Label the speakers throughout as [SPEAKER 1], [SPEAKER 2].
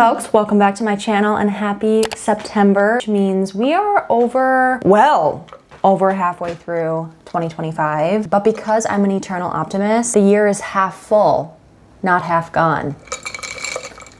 [SPEAKER 1] folks, welcome back to my channel and happy September, which means we are over halfway through 2025. But because I'm an eternal optimist, the year is half full, not half gone.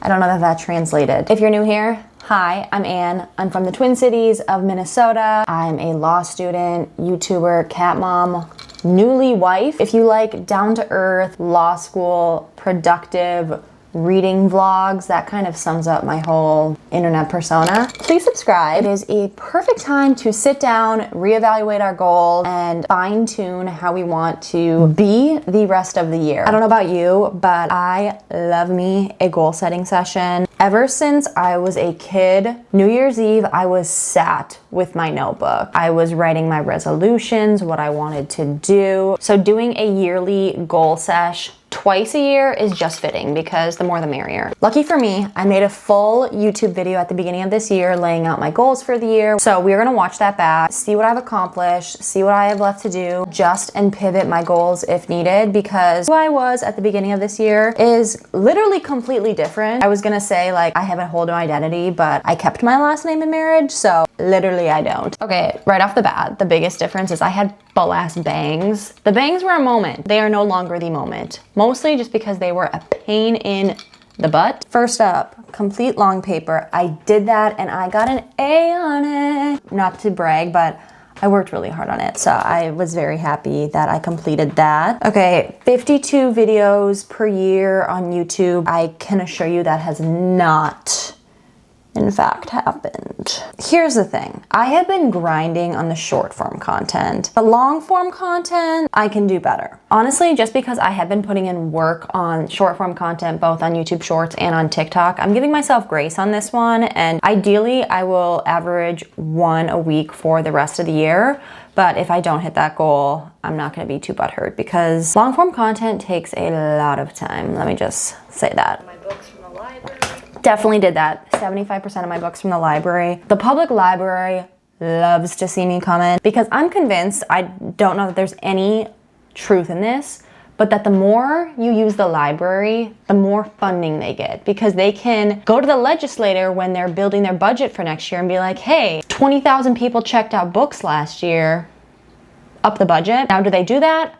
[SPEAKER 1] I don't know if that translated. If you're new here, hi, I'm Anne. I'm from the Twin Cities of Minnesota. I'm a law student, YouTuber, cat mom, newly wife. If you like down-to-earth, law school, productive, reading vlogs, that kind of sums up my whole internet persona. Please subscribe. It is a perfect time to sit down, reevaluate our goals, and fine-tune how we want to be the rest of the year. I don't know about you, but I love me a goal-setting session. Ever since I was a kid, New Year's Eve, I was sat with my notebook. I was writing my resolutions, what I wanted to do. So doing a yearly goal sesh twice a year is just fitting because the more the merrier. Lucky for me, I made a full YouTube video at the beginning of this year laying out my goals for the year. So we're gonna watch that back, see what I've accomplished, see what I have left to do, adjust and pivot my goals if needed, because who I was at the beginning of this year is literally completely different. I was gonna say like I have a whole new identity, but I kept my last name in marriage, so literally I don't. Okay, right off the bat, the biggest difference is I had full-ass bangs. The bangs were a moment. They are no longer the moment. Mostly just because they were a pain in the butt. First up, complete long paper. I did that and I got an A on it. Not to brag, but I worked really hard on it. So I was very happy that I completed that. Okay, 52 videos per year on YouTube. I can assure you that has not, in fact, happened. Here's the thing. I have been grinding on the short form content. The long form content, I can do better. Honestly, just because I have been putting in work on short form content, both on YouTube Shorts and on TikTok, I'm giving myself grace on this one. And ideally, I will average one a week for the rest of the year. But if I don't hit that goal, I'm not gonna be too butthurt because long form content takes a lot of time. Let me just say that. My books from the library. Definitely did that. 75% of my books from the library. The public library loves to see me come in because I'm convinced, I don't know that there's any truth in this, but that the more you use the library, the more funding they get because they can go to the legislator when they're building their budget for next year and be like, hey, 20,000 people checked out books last year, up the budget. Now, do they do that?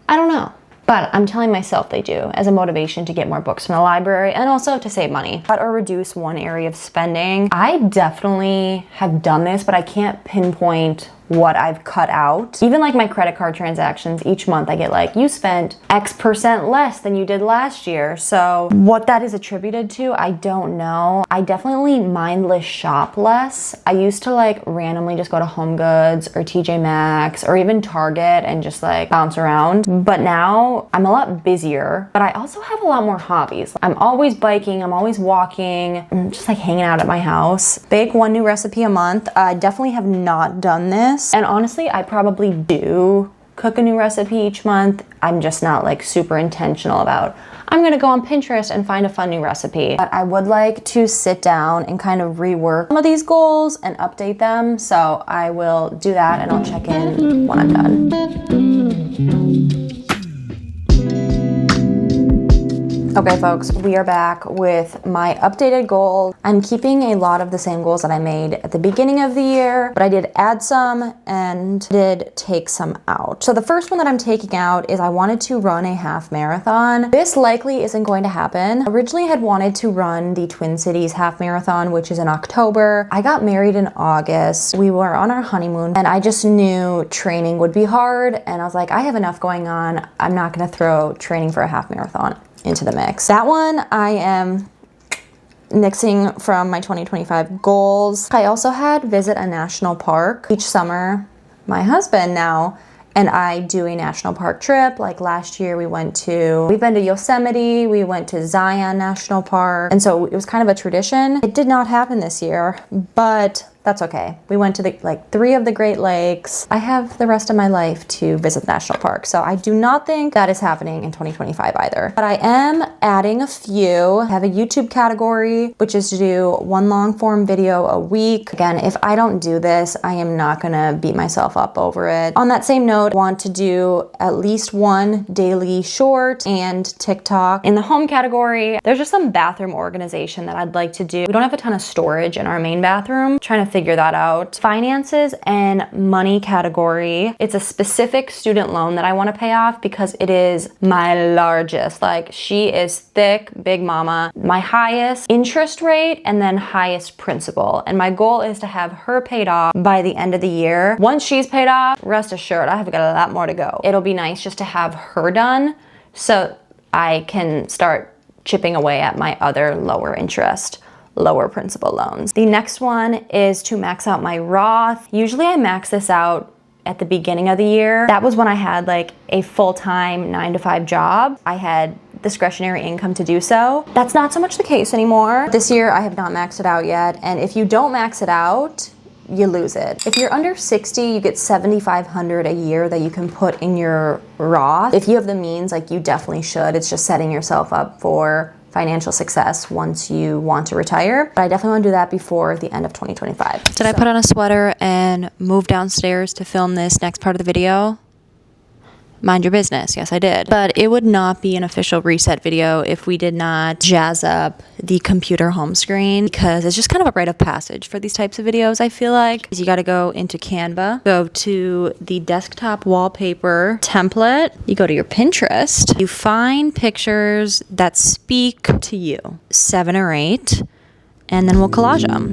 [SPEAKER 1] I don't know. But I'm telling myself they do as a motivation to get more books from the library and also to save money. Cut or reduce one area of spending. I definitely have done this, but I can't pinpoint what I've cut out. Even like my credit card transactions, each month I get like, you spent X% less than you did last year. So what that is attributed to, I don't know. I definitely mindless shop less. I used to like randomly just go to Home Goods or TJ Maxx or even Target and just like bounce around. But now I'm a lot busier, but I also have a lot more hobbies. I'm always biking, I'm always walking, I'm just like hanging out at my house. Bake one new recipe a month. I definitely have not done this. And honestly, I probably do cook a new recipe each month. I'm just not like super intentional about, I'm gonna go on Pinterest and find a fun new recipe. But I would like to sit down and kind of rework some of these goals and update them. So I will do that and I'll check in when I'm done. Okay folks, we are back with my updated goal. I'm keeping a lot of the same goals that I made at the beginning of the year, but I did add some and did take some out. So the first one that I'm taking out is I wanted to run a half marathon. This likely isn't going to happen. Originally I had wanted to run the Twin Cities half marathon, which is in October. I got married in August. We were on our honeymoon and I just knew training would be hard. And I was like, I have enough going on. I'm not gonna throw training for a half marathon into the mix. That one I am nixing from my 2025 goals. I also had visit a national park. Each summer, my husband now and I do a national park trip. Like last year we've been to Yosemite, we went to Zion National Park. And so it was kind of a tradition. It did not happen this year, but That's okay. We went to like 3 of the Great Lakes. I have the rest of my life to visit the national park. So I do not think that is happening in 2025 either. But I am adding a few. I have a YouTube category, which is to do 1 long form video a week. Again, if I don't do this, I am not gonna beat myself up over it. On that same note, I want to do at least 1 daily short and TikTok. In the home category, there's just some bathroom organization that I'd like to do. We don't have a ton of storage in our main bathroom. Trying to figure that out. Finances and money category. It's a specific student loan that I want to pay off because it is my largest. Like, she is thick, big mama. My highest interest rate and then highest principal. And my goal is to have her paid off by the end of the year. Once she's paid off, rest assured, I have got a lot more to go. It'll be nice just to have her done so I can start chipping away at my other lower interest, lower principal loans. The next one is to max out my Roth. Usually I max this out at the beginning of the year. That was when I had like a full-time 9-to-5 job. I had discretionary income to do so. That's not so much the case anymore. This year I have not maxed it out yet. And if you don't max it out, you lose it. If you're under 60, you get $7,500 a year that you can put in your Roth. If you have the means, like, you definitely should. It's just setting yourself up for financial success once you want to retire. But I definitely want to do that before the end of 2025. Did I put on a sweater and move downstairs to film this next part of the video? Mind your business. Yes, I did. But it would not be an official reset video if we did not jazz up the computer home screen, because it's just kind of a rite of passage for these types of videos, I feel like. You got to go into Canva, go to the desktop wallpaper template, you go to your Pinterest, you find pictures that speak to you, 7 or 8, and then we'll collage them.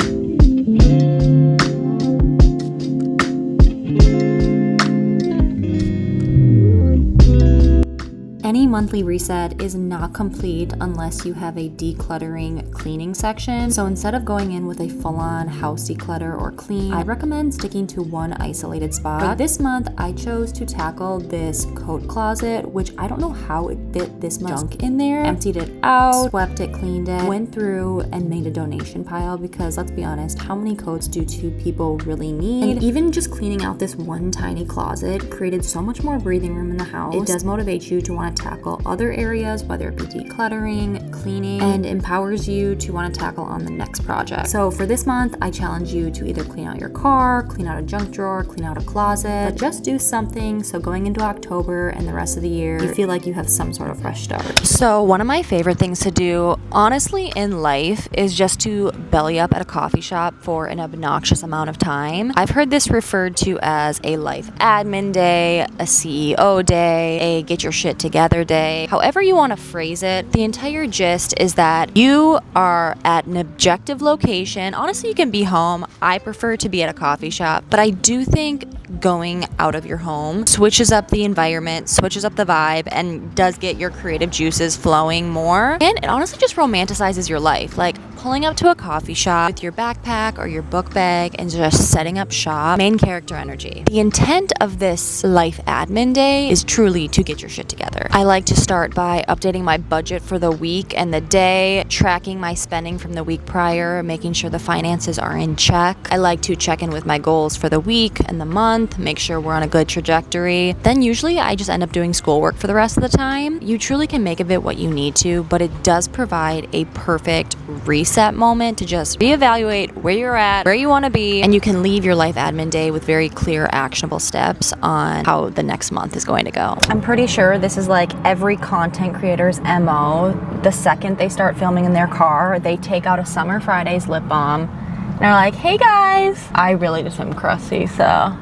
[SPEAKER 1] Any monthly reset is not complete unless you have a decluttering cleaning section. So instead of going in with a full-on house declutter or clean, I recommend sticking to one isolated spot. But this month, I chose to tackle this coat closet, which I don't know how it fit this much junk in there. Emptied it out, swept it, cleaned it, went through and made a donation pile, because let's be honest, how many coats do 2 people really need? And even just cleaning out this one tiny closet created so much more breathing room in the house. It does motivate you to want to tackle other areas, whether it be decluttering, cleaning, and empowers you to want to tackle on the next project. So for this month, I challenge you to either clean out your car, clean out a junk drawer, clean out a closet, but just do something so going into October and the rest of the year, you feel like you have some sort of fresh start. So one of my favorite things to do, honestly, in life is just to belly up at a coffee shop for an obnoxious amount of time. I've heard this referred to as a life admin day, a CEO day, a get your shit together day. However you want to phrase it, the entire gist is that you are at an objective location. Honestly, you can be home. I prefer to be at a coffee shop, but I do think going out of your home switches up the environment, switches up the vibe, and does get your creative juices flowing more. And it honestly just romanticizes your life. Like pulling up to a coffee shop with your backpack or your book bag and just setting up shop. Main character energy. The intent of this life admin day is truly to get your shit together. I like to start by updating my budget for the week and the day, tracking my spending from the week prior, making sure the finances are in check. I like to check in with my goals for the week and the month, make sure we're on a good trajectory. Then usually I just end up doing schoolwork for the rest of the time. You truly can make of it what you need to, but it does provide a perfect reset moment to just reevaluate where you're at, where you want to be, and you can leave your life admin day with very clear, actionable steps on how the next month is going to go. I'm pretty sure this is like every content creator's MO. The second they start filming in their car, they take out a Summer Fridays lip balm and they're like, hey guys, I really just am crusty, so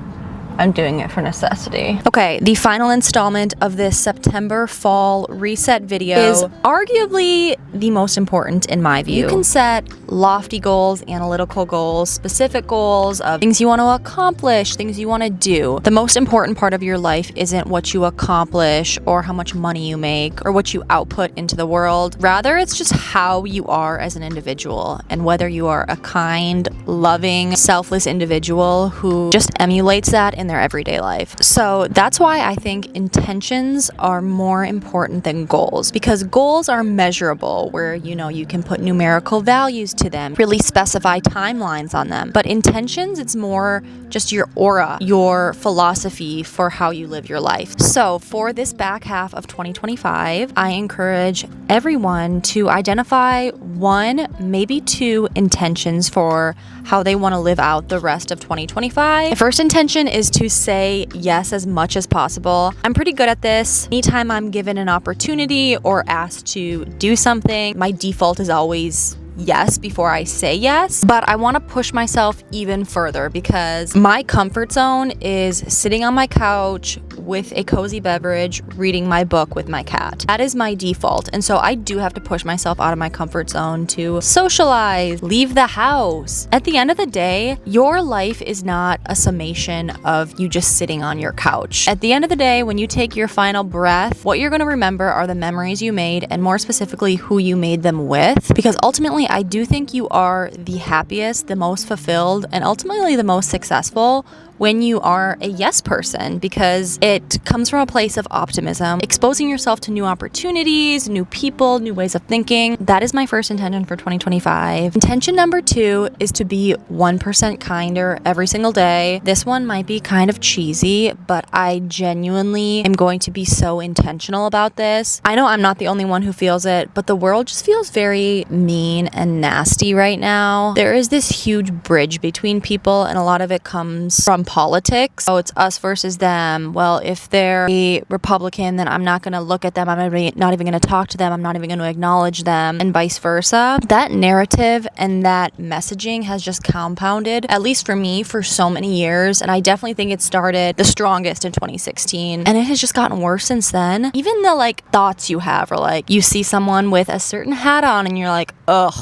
[SPEAKER 1] I'm doing it for necessity. Okay, the final installment of this September fall reset video is arguably the most important in my view. You can set lofty goals, analytical goals, specific goals of things you want to accomplish, things you want to do. The most important part of your life isn't what you accomplish or how much money you make or what you output into the world. Rather, it's just how you are as an individual and whether you are a kind, loving, selfless individual who just emulates that in their everyday life. So that's why I think intentions are more important than goals, because goals are measurable, where you can put numerical values to them, really specify timelines on them. But intentions, it's more just your aura, your philosophy for how you live your life. So for this back half of 2025, I encourage everyone to identify 1, maybe 2 intentions for how they want to live out the rest of 2025. My first intention is to say yes as much as possible. I'm pretty good at this. Anytime I'm given an opportunity or asked to do something, my default is always yes before I say yes, but I want to push myself even further, because my comfort zone is sitting on my couch with a cozy beverage, reading my book with my cat. That is my default. And so I do have to push myself out of my comfort zone to socialize, leave the house. At the end of the day, your life is not a summation of you just sitting on your couch. At the end of the day, when you take your final breath, what you're going to remember are the memories you made, and more specifically, who you made them with. Because ultimately, I do think you are the happiest, the most fulfilled, and ultimately the most successful when you are a yes person, because it comes from a place of optimism, exposing yourself to new opportunities, new people, new ways of thinking. That is my first intention for 2025. Intention number 2 is to be 1% kinder every single day. This one might be kind of cheesy, but I genuinely am going to be so intentional about this. I know I'm not the only one who feels it, but the world just feels very mean and nasty right now. There is this huge bridge between people, and a lot of it comes from politics. So it's us versus them. Well, if they're a Republican, then I'm not going to look at them. I'm not even going to talk to them. I'm not even going to acknowledge them, and vice versa. That narrative and that messaging has just compounded, at least for me, for so many years. And I definitely think it started the strongest in 2016. And it has just gotten worse since then. Even the thoughts you have, or you see someone with a certain hat on and you're like, ugh,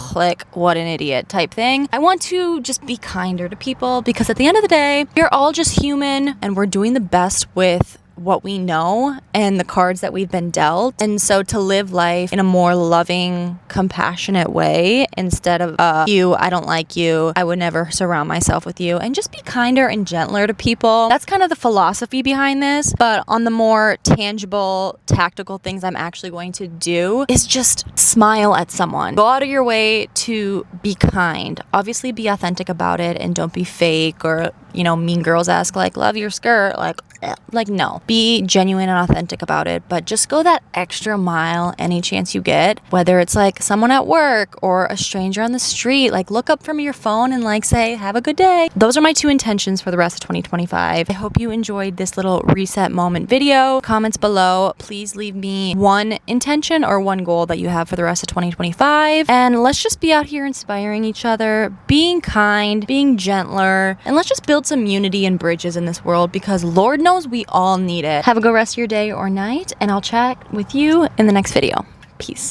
[SPEAKER 1] what an idiot type thing. I want to just be kinder to people, because at the end of the day, we're all just human, and we're doing the best with what we know and the cards that we've been dealt. And so to live life in a more loving, compassionate way, instead of you, I don't like you, I would never surround myself with you, and just be kinder and gentler to people. That's kind of the philosophy behind this. But on the more tangible, tactical things I'm actually going to do is just smile at someone. Go out of your way to be kind. Obviously be authentic about it, and don't be fake, or mean girls ask love your skirt, no. Be genuine and authentic about it, but just go that extra mile any chance you get, whether it's someone at work or a stranger on the street. Look up from your phone and say, have a good day. Those are my 2 intentions for the rest of 2025. I hope you enjoyed this little reset moment video. Comments below, please leave me 1 intention or 1 goal that you have for the rest of 2025, and let's just be out here inspiring each other, being kind, being gentler, and let's just build some unity and bridges in this world, because Lord knows we all need it. Have a good rest of your day or night, and I'll chat with you in the next video. Peace.